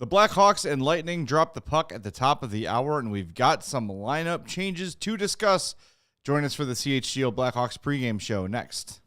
The Blackhawks and Lightning dropped the puck at the top of the hour, and we've got some lineup changes to discuss. Join us for the CHGO Blackhawks pregame show next.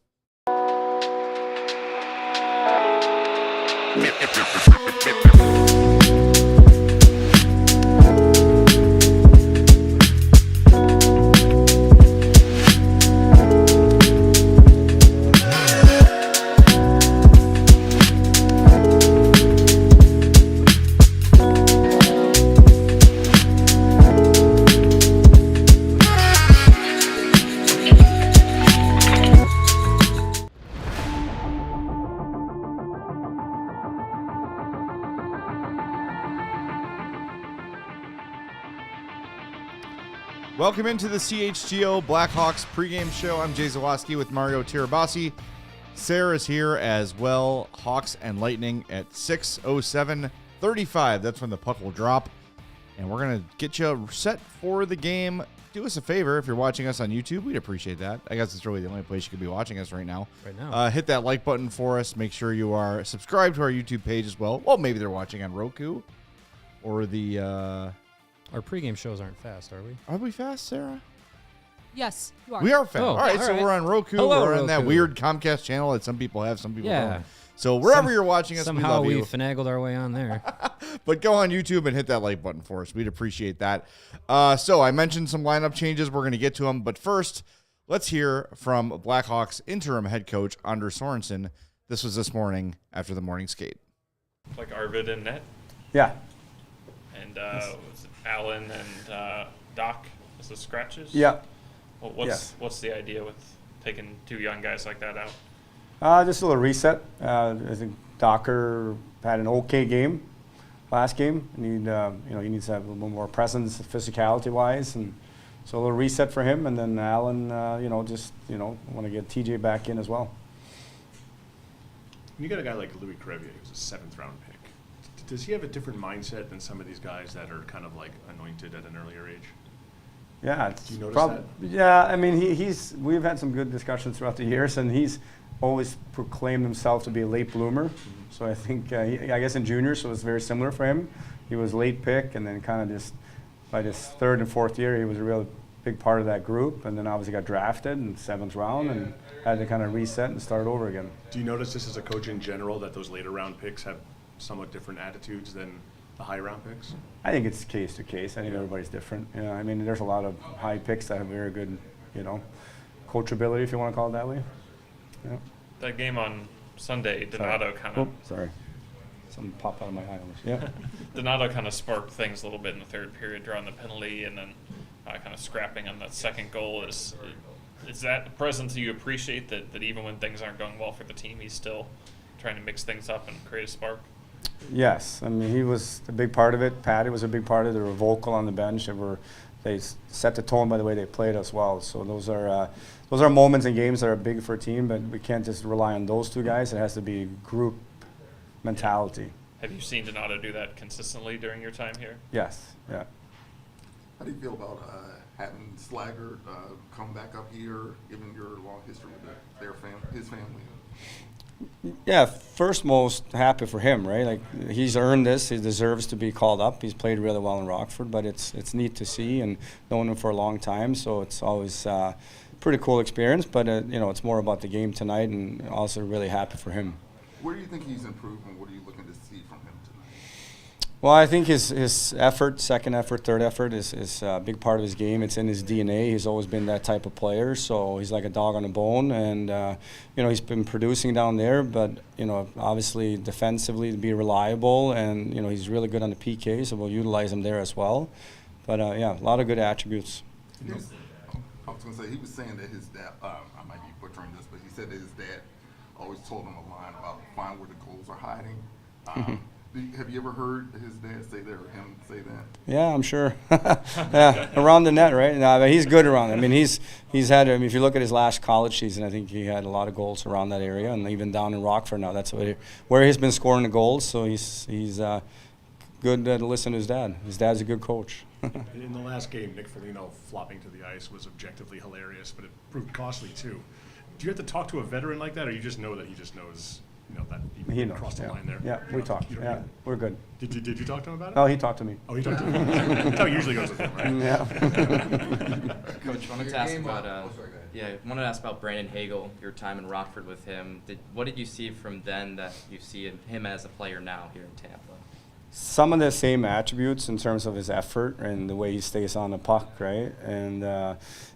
Welcome into the CHGO Blackhawks pregame show. I'm Jay Zawaski with Mario Tirabassi. Sarah's here as well. Hawks and Lightning at 6:07:35. That's when the puck will drop. And we're going to get you set for the game. Do us a favor if you're watching us on YouTube. We'd appreciate that. I guess it's really the only place you could be watching us right now. Hit that like button for us. Make sure you are subscribed to our YouTube page as well. Well, maybe they're watching on Roku or the... Our pregame shows aren't fast, are we? Are we fast, Sarah? Yes, you are. We are fast. Oh, all right, so we're on Roku. Hello, we're on Roku. that weird Comcast channel that some people have, some people Yeah. don't. So wherever you're watching us, Somehow we we love you. finagled our way on there. But go on YouTube and hit that like button for us. We'd appreciate that. So I mentioned some lineup changes. We're going to get to them. But first, let's hear from Blackhawks interim head coach Anders Sorensen. This was this morning after the morning skate. Like Arvid and net, Yeah. and was it Allen and Doc as the scratches? Yeah. Well, Yes. what's the idea with taking two young guys like that out? Just a little reset. I think Docker had an okay game last game. He needs to have a little more presence, physicality-wise, and so a little reset for him. And then Allen, want to get TJ back in as well. When you got a guy like Louis Crevier, who's a seventh-round pick, does he have a different mindset than some of these guys that are kind of like anointed at an earlier age? Yeah, Do you notice that? Yeah, I mean, we've had some good discussions throughout the years, and he's always proclaimed himself to be a late bloomer. So I think, I guess in junior, so it was very similar for him. He was late pick, and then kind of just by his third and fourth year, he was a real big part of that group, and then obviously got drafted in the seventh round and had to kind of reset and start over again. Do you notice this as a coach in general, that those later round picks have somewhat different attitudes than the high round picks? I think it's case to case. I think everybody's different. I mean, there's a lot of high picks that have very good, coachability, if you want to call it that way. Yeah. That game on Sunday, Donato kind of Sorry. Something popped out of my eye. Yeah. Donato kind of sparked things a little bit in the third period, drawing the penalty, and then kind of scrapping on that second goal. Is that the presence you appreciate, that even when things aren't going well for the team, he's still trying to mix things up and create a spark? Yes, I mean, he was a big part of it. Patty was a big part of it. They were vocal on the bench. They set the tone by the way they played as well. So those are moments in games that are big for a team, but we can't just rely on those two guys. It has to be group mentality. Have you seen Donato do that consistently during your time here? Yes, yeah. How do you feel about having Slager come back up here, given your long history with his family? Yeah, first most happy for him, right? Like, he's earned this. He deserves to be called up. He's played really well in Rockford, but it's neat to see, and known him for a long time, so it's always pretty cool experience. But it's more about the game tonight, and also really happy for him. Where do you think he's improved, and what are you looking to see from him tonight? Well, I think his effort, second effort, third effort is a big part of his game. It's in his DNA. He's always been that type of player, so he's like a dog on a bone. And, he's been producing down there, but, obviously defensively to be reliable. And, he's really good on the PK, so we'll utilize him there as well. But, a lot of good attributes. I was going to say, he was saying that his dad, I might be butchering this, but he said that his dad always told him a line about find where the goals are hiding. Have you ever heard his dad say that or him say that? Yeah, I'm sure. Yeah, around the net, right? No, but he's good around it. I mean, he's had. I mean, if you look at his last college season, I think he had a lot of goals around that area, and even down in Rockford now. That's where he's been scoring the goals. So he's good to listen to his dad. His dad's a good coach. In the last game, Nick Foligno flopping to the ice was objectively hilarious, but it proved costly too. Do you have to talk to a veteran like that, or you just know that he just knows that He he knows. crossed the line there. Yeah, we talked. Yeah, we're good. Did you talk to him about it? Oh, he talked to me. Oh, he talked to him. That's how it usually goes with him, right? Yeah. Coach, wanted to ask about wanted to ask about Brandon Hagel, your time in Rockford with him. What did you see from then that you see in him as a player now here in Tampa? Some of the same attributes in terms of his effort and the way he stays on the puck, right? And,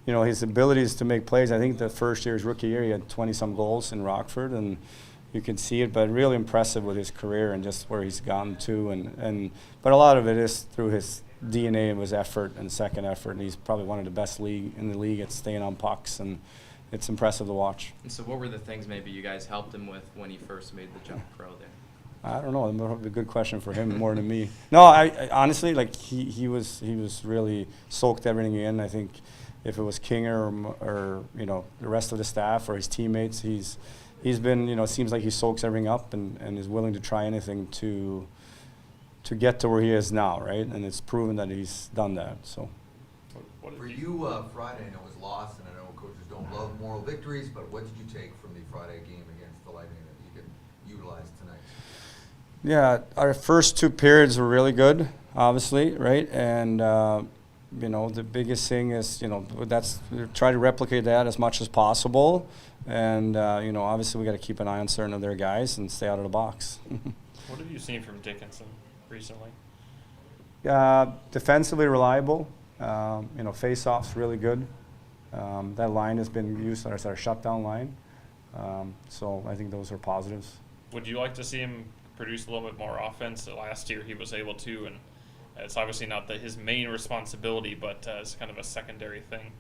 his abilities to make plays. I think the first year, his rookie year, he had 20-some goals in Rockford, and you can see it, but really impressive with his career and just where he's gotten to. But a lot of it is through his DNA and his effort and second effort, and he's probably one of the best in the league at staying on pucks, and it's impressive to watch. And so what were the things maybe you guys helped him with when he first made the jump pro there? I don't know. That would be a good question for him more than me. No, I honestly, he was really soaked everything in. I think if it was Kinger or the rest of the staff or his teammates, he's been, it seems like he soaks everything up and is willing to try anything to get to where he is now, right? And it's proven that he's done that. So. For you, Friday, I know it was lost, and I know coaches don't love moral victories, but what did you take from the Friday game against the Lightning that you could utilize tonight? Yeah, our first two periods were really good, obviously, right? And, the biggest thing is, try to replicate that as much as possible. And, obviously we got to keep an eye on certain of their guys and stay out of the box. What have you seen from Dickinson recently? Defensively reliable. Face-offs really good. That line has been used as our shutdown line. So I think those are positives. Would you like to see him produce a little bit more offense? Last year he was able to, and it's obviously not his main responsibility, but it's kind of a secondary thing.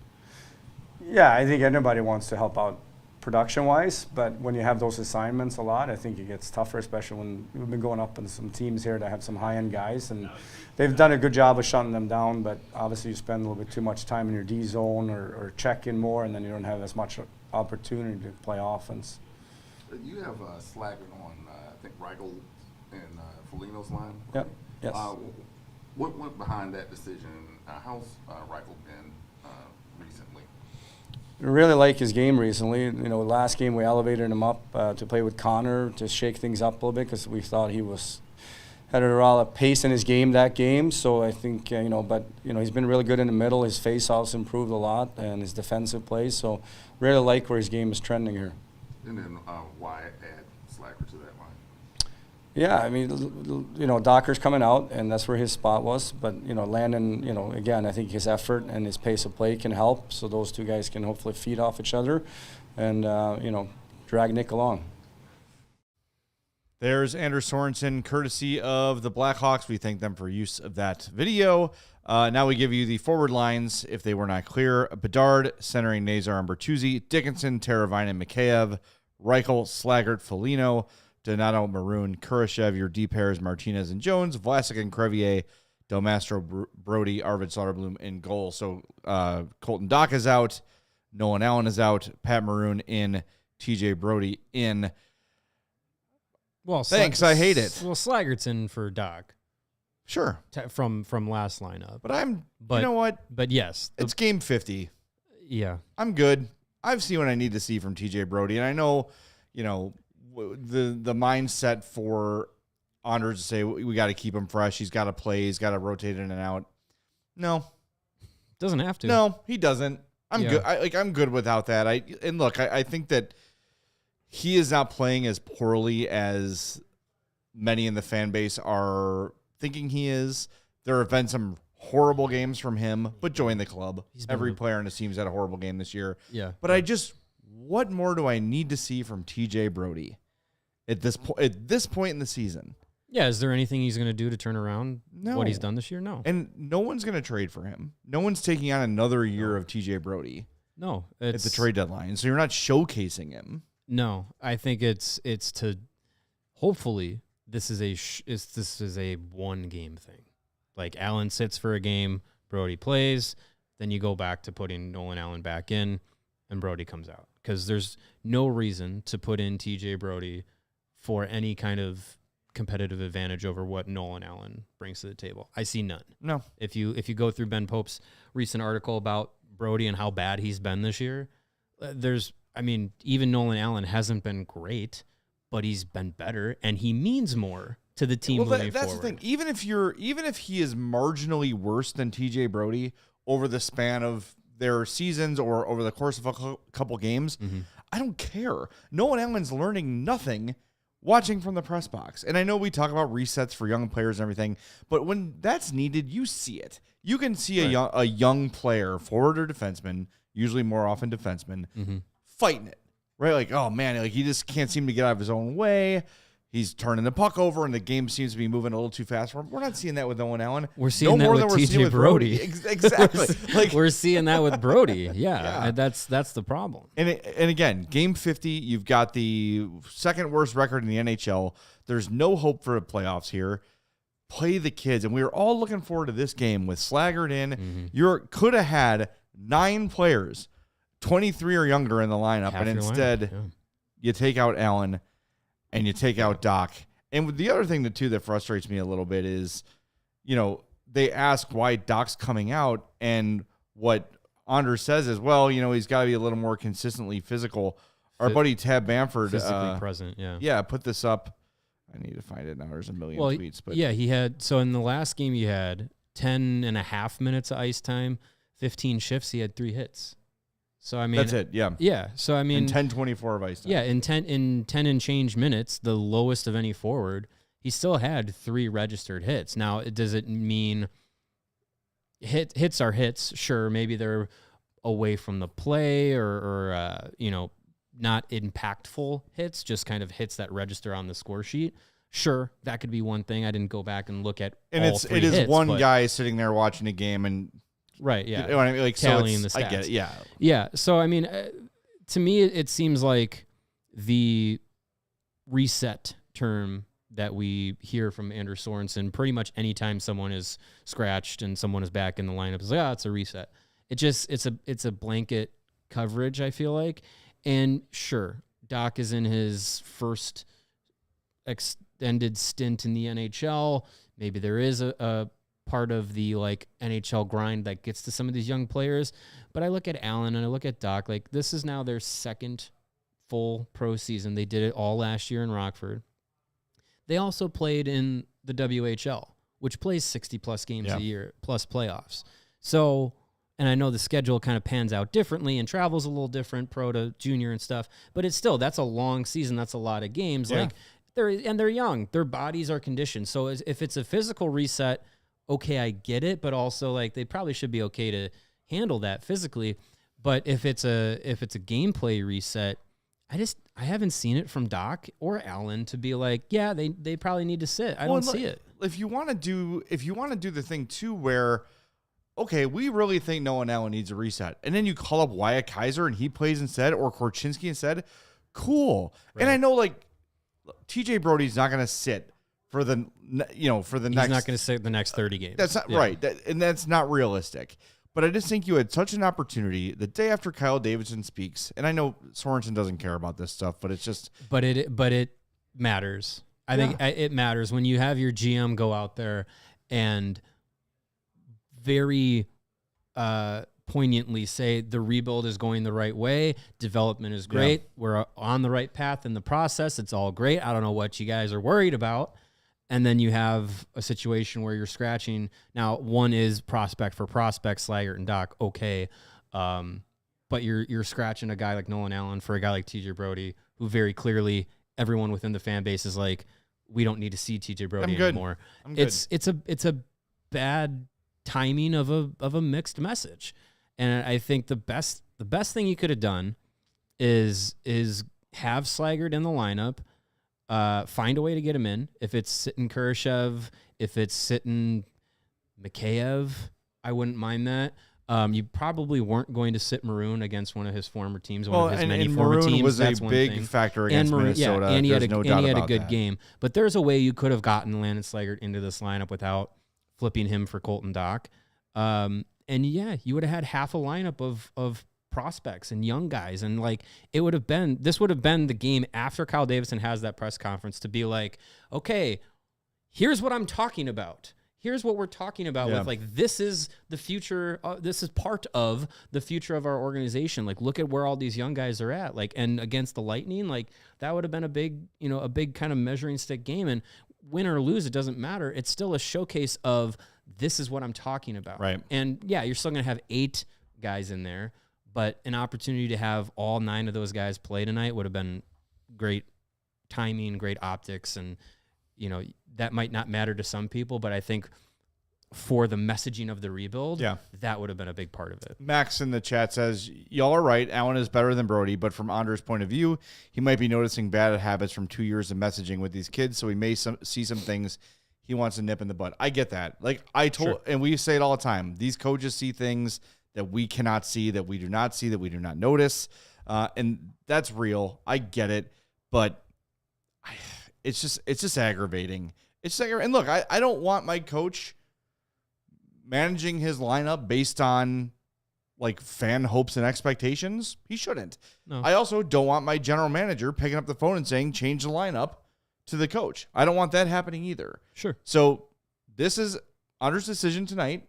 Yeah, I think anybody wants to help out production-wise, but when you have those assignments a lot, I think it gets tougher, especially when we've been going up in some teams here that have some high-end guys, and they've done a good job of shutting them down, but obviously you spend a little bit too much time in your D zone or check in more, and then you don't have as much opportunity to play offense. You have Slaggert on, I think, Reichel and Foligno's line. Yep. Yes. What went behind that decision? How's Reichel been recently? I really like his game recently. Last game we elevated him up to play with Connor to shake things up a little bit because we thought he had a lot of pace in his game that game. So I think he's been really good in the middle. His face-offs improved a lot and his defensive plays. So really like where his game is trending here. And then why add Slaggert to that line? Yeah, I mean, Docker's coming out, and that's where his spot was. But, Landon, again, I think his effort and his pace of play can help. So those two guys can hopefully feed off each other and, drag Nick along. There's Anders Sorensen, courtesy of the Blackhawks. We thank them for use of that video. Now we give you the forward lines, if they were not clear. Bedard, centering Nazar and Bertuzzi. Dickinson, Teravainen, Mikheyev. Reichel, Slaggert, Foligno. Donato, Maroon, Kurashev. Your D pairs, Martinez and Jones. Vlasic and Crevier. Del Mastro, Brody, Arvid Soderblom in goal. So Colton Dach is out. Nolan Allen is out. Pat Maroon in. TJ Brody in. Well, thanks. I hate it. Well, Slaggert's in for Doc. Sure. From last lineup. But you know what? But yes. It's game 50. Yeah. I'm good. I've seen what I need to see from TJ Brody. And I know, the mindset for Anders to say we got to keep him fresh. He's got to play. He's got to rotate in and out. No. Doesn't have to. No, he doesn't. I'm good. I'm good without that. I think that he is not playing as poorly as many in the fan base are thinking he is. There have been some horrible games from him, but join the club. Every player on his team's had a horrible game this year. Yeah. But what more do I need to see from TJ Brody at this point in the season? Yeah, is there anything he's going to do to turn around what he's done this year? No. And no one's going to trade for him. No one's taking on another year of TJ Brody. No. At the trade deadline. So you're not showcasing him. No, I think it's to hopefully this is a one game thing. Like Allen sits for a game, Brody plays, then you go back to putting Nolan Allen back in, and Brody comes out because there's no reason to put in TJ Brody for any kind of competitive advantage over what Nolan Allen brings to the table. I see none. No. If you go through Ben Pope's recent article about Brody and how bad he's been this year, even Nolan Allen hasn't been great, but he's been better and he means more to the team moving that's forward. the thing. Even if he is marginally worse than TJ Brody over the span of their seasons or over the course of a couple games, I don't care. Nolan Allen's learning nothing watching from the press box. And I know we talk about resets for young players and everything, but when that's needed, you see it. You can see a young player, forward or defenseman, usually more often defenseman, fighting it, right? Like, oh man, like he just can't seem to get out of his own way. He's turning the puck over, and the game seems to be moving a little too fast for him. We're not seeing that with Nolan Allen. We're seeing that with TJ Brody. Exactly. Like we're seeing that with Brody. Yeah. That's the problem. And again, game 50, you've got the second worst record in the NHL. There's no hope for the playoffs here. Play the kids, and we were all looking forward to this game with Slaggert in. You could have had 9 players, 23 or younger in the lineup, Half and your instead lineup, you take out Allen and you take out Doc. And the other thing that frustrates me a little bit is, they ask why Doc's coming out, and what Anders says is, well, he's got to be a little more consistently physical. Our buddy Tab Bamford, physically present, put this up. I need to find it now. There's a million tweets, but he had. So in the last game, he had 10.5 minutes of ice time, 15 shifts. He had 3 hits. So I mean, that's it. Yeah. Yeah. So I mean, 10:24 of ice time. Yeah, in 10 and change minutes, the lowest of any forward, he still had 3 registered hits. Now, does it mean hits are hits? Sure, maybe they're away from the play or not impactful hits, just kind of hits that register on the score sheet. Sure, that could be one thing. I didn't go back and look at and all 3 it is hits, one guy sitting there watching a game and right, yeah. You know what I mean? Like, tallying the stats. I get it, yeah. Yeah, so I mean, to me, it seems like the reset term that we hear from Andrew Sorensen pretty much anytime someone is scratched and someone is back in the lineup is like, it's a reset. It's a blanket coverage, I feel like. And sure, Doc is in his first extended stint in the NHL. Maybe there is a part of the NHL grind that gets to some of these young players. But I look at Allen and I look at Doc, this is now their second full pro season. They did it all last year in Rockford. They also played in the WHL, which plays 60-plus games a year, plus playoffs. So, and I know the schedule kind of pans out differently and travels a little different, pro to junior and stuff, but it's still, that's a long season. That's a lot of games. Yeah. They're young. Their bodies are conditioned. So if it's a physical reset, okay, I get it, but also they probably should be okay to handle that physically. But if it's a gameplay reset, I haven't seen it from Doc or Allen to be they probably need to sit. I don't see it. If you want to do the thing too where, okay, we really think Nolan Allen needs a reset, and then you call up Wyatt Kaiser and he plays instead, or Korchinski instead, cool. Right. And I know TJ Brody's not going to sit for the next. He's not going to sit the next 30 games. That's not right, and that's not realistic. But I just think you had such an opportunity the day after Kyle Davidson speaks, and I know Sorensen doesn't care about this stuff, but it's just. But it matters. I think it matters when you have your GM go out there and very poignantly say the rebuild is going the right way, development is great, we're on the right path in the process, it's all great. I don't know what you guys are worried about. And then you have a situation where you're scratching. Now, one is prospect for prospect, Slaggert and Doc, okay. But you're scratching a guy like Nolan Allen for a guy like TJ Brody, who very clearly everyone within the fan base is we don't need to see TJ Brody anymore. It's a bad timing of a mixed message. And I think the best thing you could have done is have Slaggert in the lineup. Find a way to get him in. If it's sitting Kurashev, if it's sitting Mikheyev, I wouldn't mind that. You probably weren't going to sit Maroon against one of his former teams, one of his many former Maroon teams. Was that's a one big thing. factor against Minnesota. Yeah, and he had a good game. But there's a way you could have gotten Landon Slaggert into this lineup without flipping him for Colton Doc. And you would have had half a lineup of prospects and young guys, and this would have been the game after Kyle Davidson has that press conference to be okay, here's what I'm talking about. here's what we're talking about with like, this is the future. This is part of the future of our organization. Like, look at where all these young guys are at. Like, and against the Lightning, like that would have been a big kind of measuring stick game. And win or lose, it doesn't matter. It's still a showcase of this is what I'm talking about. Right. And yeah, you're still going to have 8 guys in there, but an opportunity to have all 9 of those guys play tonight would have been great timing, great optics. And, that might not matter to some people, but I think for the messaging of the rebuild, that would have been a big part of it. Max in the chat says, y'all are right. Allen is better than Brody, but from Anders' point of view, he might be noticing bad habits from 2 years of messaging with these kids, so he may see some things he wants to nip in the bud. I get that. Like and we say it all the time, these coaches see things that we cannot see, that we do not see, that we do not notice, and that's real. I get it, but it's just aggravating. It's aggravating. And look, I don't want my coach managing his lineup based on like fan hopes and expectations. He shouldn't. No. I also don't want my general manager picking up the phone and saying, change the lineup to the coach. I don't want that happening either. Sure. So this is Anders' decision tonight.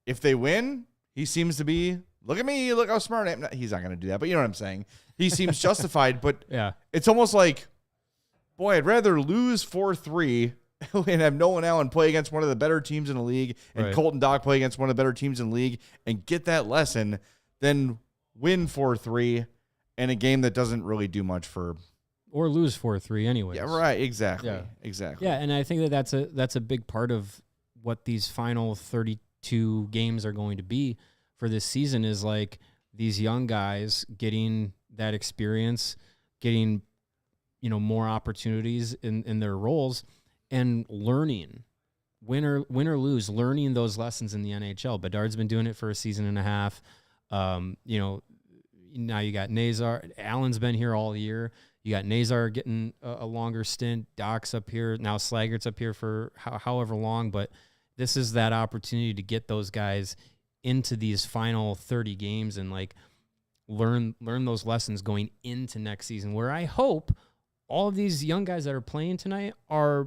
If they win, he seems to be, look at me, look how smart I am. He's not going to do that, but you know what I'm saying? He seems justified, but it's almost like, boy, I'd rather lose 4-3 and have Nolan Allen play against one of the better teams in the league and Colton Dach play against one of the better teams in the league and get that lesson than win 4-3 in a game that doesn't really do much for... Or lose 4-3 anyway. Yeah, right. Exactly. Yeah. Exactly. Yeah, and I think that's a big part of what these final 32 games are going to be for this season is like these young guys getting that experience, getting more opportunities in their roles and learning, win or lose, learning those lessons in the NHL. Bedard's been doing it for a season and a half. Now you got Nazar. Allen's been here all year. You got Nazar getting a longer stint. Doc's up here. Now Slaggert's up here for however long. But this is that opportunity to get those guys into these final 30 games and like learn those lessons going into next season, where I hope all of these young guys that are playing tonight are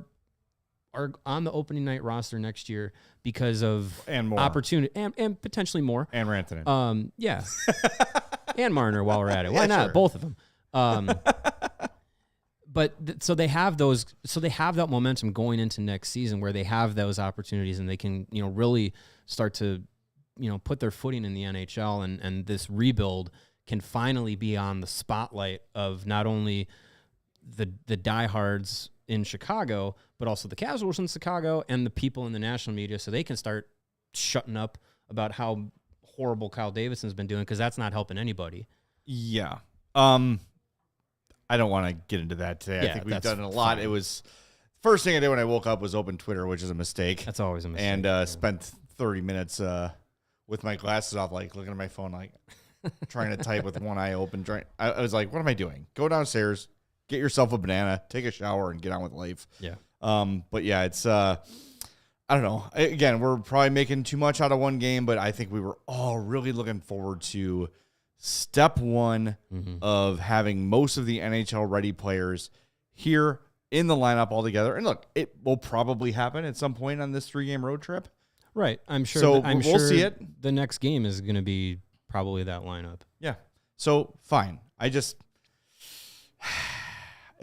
on the opening night roster next year because of opportunity and potentially more. And Rantanen. Yeah. And Marner while we're at it. Why not? Sure. Both of them. So they have that momentum going into next season where they have those opportunities and they can, really start to, put their footing in the NHL and this rebuild can finally be on the spotlight of not only the diehards in Chicago, but also the casuals in Chicago and the people in the national media, so they can start shutting up about how horrible Kyle Davidson's been doing, because that's not helping anybody. Yeah. I don't want to get into that today. I think we've done it a lot. Fine. It was first thing I did when I woke up was open Twitter, which is a mistake. That's always a mistake. And spent 30 minutes with my glasses off, like looking at my phone, like trying to type with one eye open. I was like, what am I doing? Go downstairs, get yourself a banana, take a shower, and get on with life. Yeah. But yeah, it's I don't know. Again, we're probably making too much out of one game, but I think we were all really looking forward to step one of having most of the NHL ready players here in the lineup all together. And look, it will probably happen at some point on this 3-game road trip. Right. I'm sure. So we'll see it. The next game is going to be probably that lineup. Yeah. So fine. It's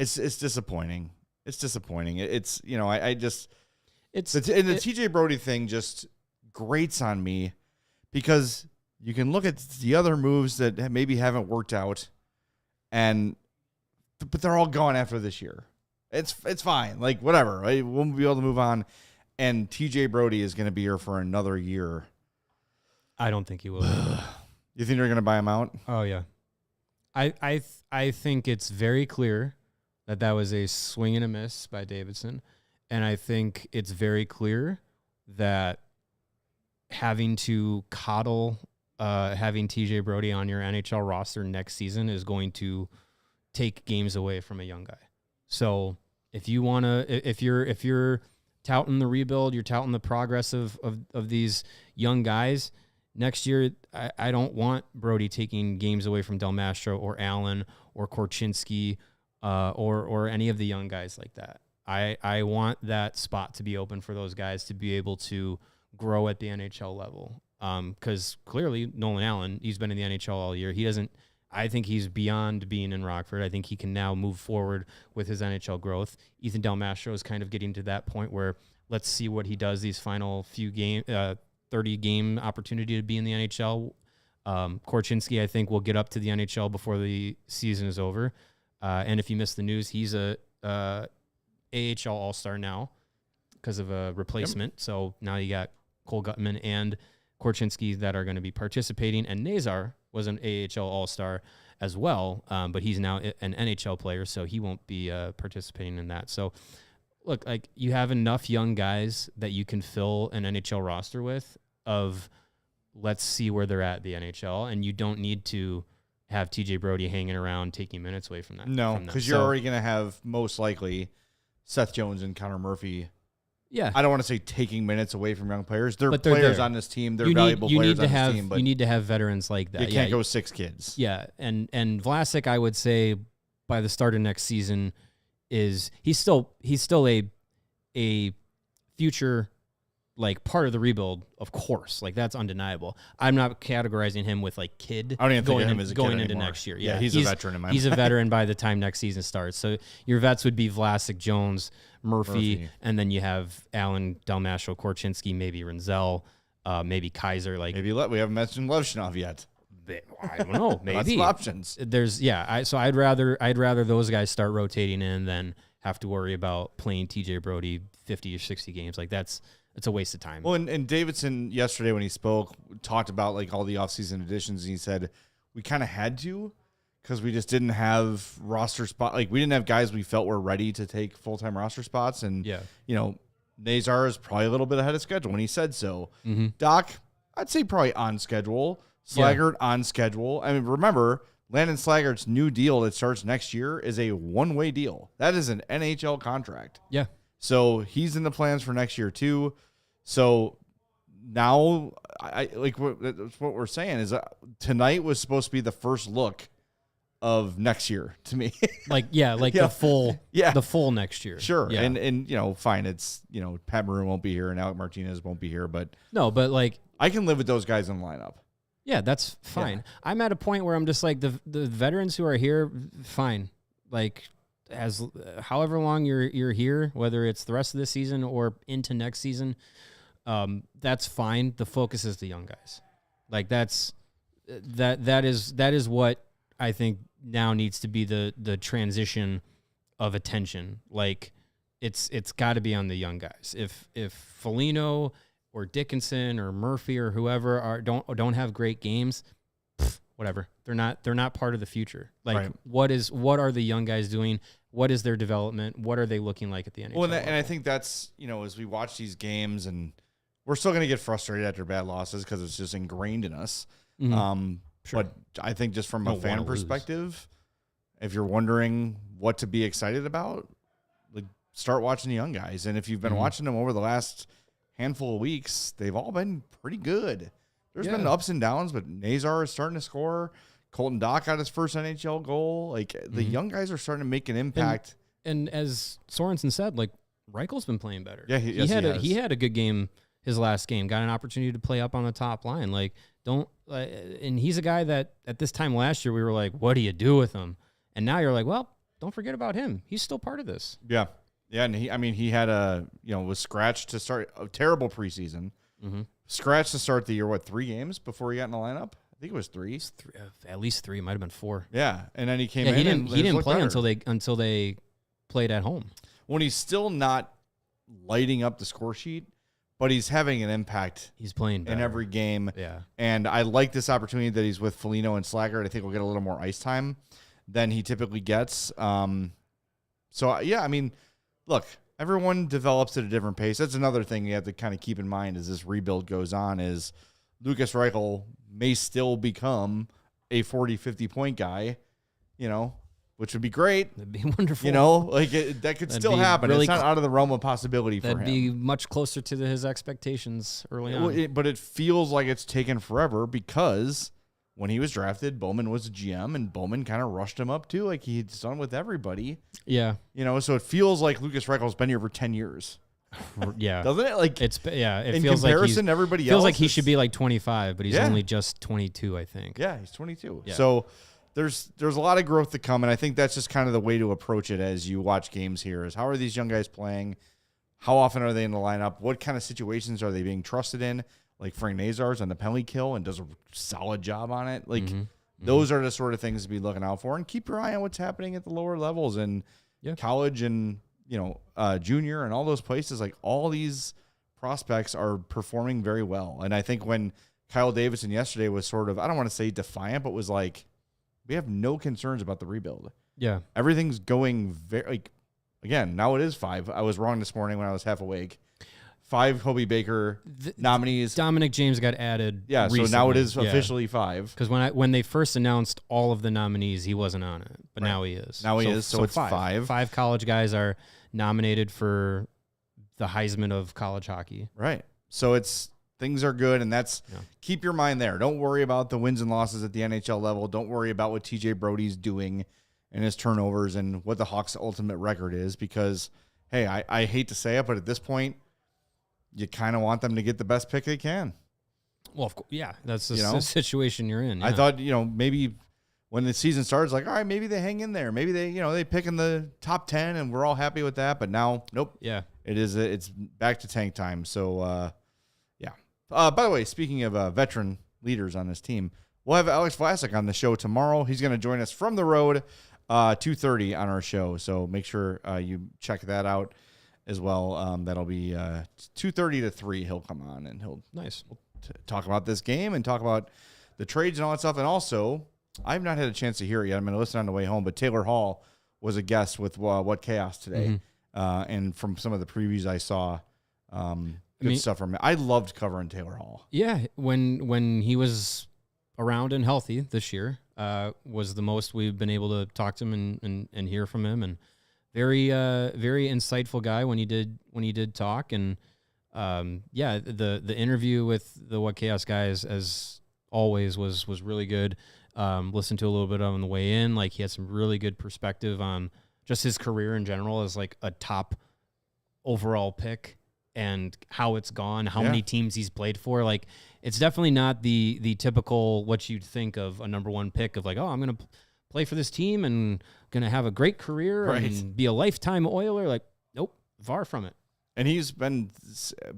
disappointing. It's disappointing. It's the TJ Brody thing just grates on me because you can look at the other moves that maybe haven't worked out, but they're all gone after this year. It's fine. Like whatever. Right? We'll be able to move on. And TJ Brody is going to be here for another year. I don't think he will. You think they're going to buy him out? Oh yeah. I think it's very clear that was a swing and a miss by Davidson. And I think it's very clear that having to coddle having TJ Brody on your NHL roster next season is going to take games away from a young guy. So if you're touting the rebuild, you're touting the progress of these young guys, next year I don't want Brody taking games away from Del Mastro or Allen or Korchinski or any of the young guys like that. I want that spot to be open for those guys to be able to grow at the NHL level. Because clearly Nolan Allen, he's been in the NHL all year. I think he's beyond being in Rockford. I think he can now move forward with his NHL growth. Ethan Del Mastro is kind of getting to that point where let's see what he does these final few 30 game opportunity to be in the NHL. Korchinski, I think, will get up to the NHL before the season is over. And if you missed the news, he's a AHL All-Star now because of a replacement. Yep. So now you got Cole Gutman and Korchinski that are going to be participating, and Nazar was an AHL All-Star as well, but he's now an NHL player, so he won't be participating in that. So, look, like you have enough young guys that you can fill an NHL roster with of let's see where they're at the NHL, and you don't need to have TJ Brody hanging around taking minutes away from that. No, because you're already going to have most likely Seth Jones and Connor Murphy. Yeah, I don't want to say taking minutes away from young players. They're players on this team. They're valuable players on this team. But you need to have veterans like that. You can't go 6 kids. Yeah, and Vlasic, I would say, by the start of next season, he's still a future like part of the rebuild, of course. Like that's undeniable. I'm not categorizing him with like kid. I don't even think of him as a going kid into anymore. next year. Yeah, he's a veteran in my mind. He's a veteran by the time next season starts. So your vets would be Vlasic, Jones, Murphy, and then you have Allen, Del Mastro, Korchinski, maybe Renzel, maybe Kaiser. Like maybe we haven't mentioned Levshinov yet. I don't know. Maybe lots of options. So I'd rather those guys start rotating in than have to worry about playing TJ Brody 50 or 60 games. Like it's a waste of time. Well, and Davidson yesterday when he spoke talked about like all the offseason additions, and he said we kind of had to because we just didn't have roster spot. Like we didn't have guys we felt were ready to take full-time roster spots. And, Nazar is probably a little bit ahead of schedule when he said so. Mm-hmm. Doc, I'd say probably on schedule. Slaggert on schedule. I mean, remember, Landon Slaggert's new deal that starts next year is a one-way deal. That is an NHL contract. Yeah. So he's in the plans for next year too. So now, what we're saying is tonight was supposed to be the first look of next year to me. The full next year. Sure. Yeah. And fine. It's, Pat Maroon won't be here and Alec Martinez won't be here, but I can live with those guys in the lineup. Yeah, that's fine. Yeah. I'm at a point where I'm just like the veterans who are here, fine. Like as however long you're here, whether it's the rest of the season or into next season, that's fine. The focus is the young guys. Like that is what I think now needs to be the transition of attention. Like it's got to be on the young guys. If Foligno or Dickinson or Murphy or whoever don't have great games, whatever. They're not part of the future. Like right. What are the young guys doing? What is their development? What are they looking like at the NHL? Well, and I think that's, as we watch these games, and we're still going to get frustrated after bad losses because it's just ingrained in us. Mm-hmm. Sure. But I think just from a fan perspective, if you're wondering what to be excited about, like start watching the young guys. And if you've been watching them over the last handful of weeks, they've all been pretty good. There's been ups and downs, but Nazar is starting to score. Colton Dock got his first NHL goal. Like the young guys are starting to make an impact. And as Sorensen said, like Reichel's been playing better. Yeah, he had a good game his last game. Got an opportunity to play up on the top line. Like and he's a guy that at this time last year we were like, what do you do with him? And now you're like, well, don't forget about him. He's still part of this. Yeah. Yeah, and he had was scratched to start a terrible preseason. Mm-hmm. Scratched to start the year, 3 games before he got in the lineup? I think it was 3. At least 3, might have been 4. Yeah, and then he came in. He didn't play until they played at home. When he's still not lighting up the score sheet, but he's having an impact. He's playing better in every game. Yeah, and I like this opportunity that he's with Foligno and Slaggert. I think we'll get a little more ice time than he typically gets. Look, everyone develops at a different pace. That's another thing you have to kind of keep in mind as this rebuild goes on is Lukas Reichel may still become a 40, 50-point guy, which would be great. That'd be wonderful. That could still happen. Really, it's not out of the realm of possibility for him. That'd be much closer to his expectations early on. But it feels like it's taken forever because when he was drafted, Bowman was a GM, and Bowman kind of rushed him up too, like he's done with everybody. Yeah. So it feels like Lucas Reichel's been here for 10 years. Yeah. Doesn't it? Like it in feels comparison like to everybody else. Feels like he should be like 25, but he's Yeah. only just 22, I think. Yeah, he's 22. Yeah. So there's a lot of growth to come, and I think that's just kind of the way to approach it as you watch games here is how are these young guys playing? How often are they in the lineup? What kind of situations are they being trusted in? Like Frank Nazar's on the penalty kill and does a solid job on it. Like those are the sort of things to be looking out for, and keep your eye on what's happening at the lower levels and college and junior and all those places. Like all these prospects are performing very well, and I think when Kyle Davidson yesterday was sort of, I don't want to say defiant, but was like, we have no concerns about the rebuild. Yeah, everything's going very like. Again, now it is 5. I was wrong this morning when I was half awake. 5 Hobie Baker nominees. Dominic James got added. Yeah, recently. So now it is officially 5. Because when they first announced all of the nominees, he wasn't on it, but now he is. Now he is. So it's 5. 5 college guys are nominated for the Heisman of college hockey. Right. So things are good, and that's keep your mind there. Don't worry about the wins and losses at the NHL level. Don't worry about what TJ Brodie's doing and his turnovers and what the Hawks' ultimate record is, because, hey, I hate to say it, but at this point, you kind of want them to get the best pick they can. Well, of course, yeah, that's the situation you're in. Yeah. I thought, maybe when the season starts, like, all right, maybe they hang in there. Maybe they pick in the top 10 and we're all happy with that. But now, nope. Yeah. It's back to tank time. So, yeah. By the way, speaking of veteran leaders on this team, we'll have Alex Vlasic on the show tomorrow. He's going to join us from the road. 2:30 on our show, so make sure you check that out as well. That'll be 2:30 to 3. He'll come on and he'll talk about this game and talk about the trades and all that stuff. And also, I've not had a chance to hear it yet. I'm going to listen on the way home. But Taylor Hall was a guest with What Chaos today, and from some of the previews I saw, good stuff from him. I loved covering Taylor Hall. Yeah, when he was around and healthy this year. Was the most we've been able to talk to him and hear from him, and very insightful guy when he did talk. And the interview with the What Chaos guys, as always, was really good. Listened to a little bit on the way in. Like, he had some really good perspective on just his career in general as like a top overall pick and how it's gone, how many teams he's played for. Like, it's definitely not the typical what you'd think of a number 1 pick of like, oh, I'm going to play for this team and going to have a great career and be a lifetime Oiler. Like, nope, far from it. And he's been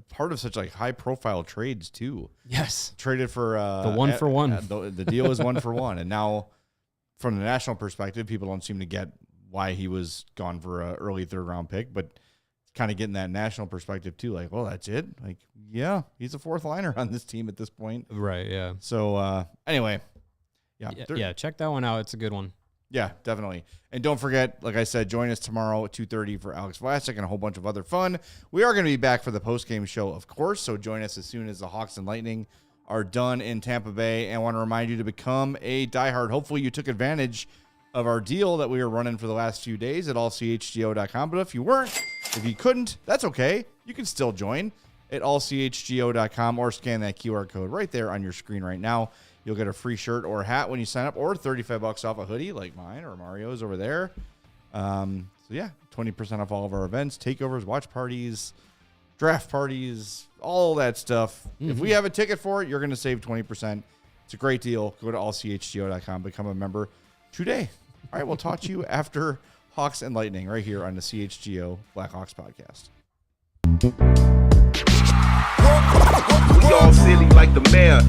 part of such like high profile trades too. Yes. Traded for the 1-for-1. The deal is 1-for-1. And now from the national perspective, people don't seem to get why he was gone for an early 3rd round pick, but kind of getting that national perspective too. Like, well, that's it. Like, yeah, he's a 4th liner on this team at this point. Right. Yeah. So anyway, check that one out. It's a good one. Yeah, definitely. And don't forget, like I said, join us tomorrow at 2:30 for Alex Vlasic and a whole bunch of other fun. We are going to be back for the post-game show, of course, so join us as soon as the Hawks and Lightning are done in Tampa Bay. And I want to remind you to become a diehard. Hopefully you took advantage of our deal that we were running for the last few days at allchgo.com. But if you weren't, if you couldn't, that's okay. You can still join at allchgo.com or scan that QR code right there on your screen right now. You'll get a free shirt or hat when you sign up, or $35 off a hoodie like mine or Mario's over there. So yeah, 20% off all of our events, takeovers, watch parties, draft parties, all that stuff. Mm-hmm. If we have a ticket for it, you're going to save 20%. It's a great deal. Go to allchgo.com, become a member today. All right, we'll talk to you after Hawks and Lightning right here on the CHGO Blackhawks Podcast. We all silly like the mayor.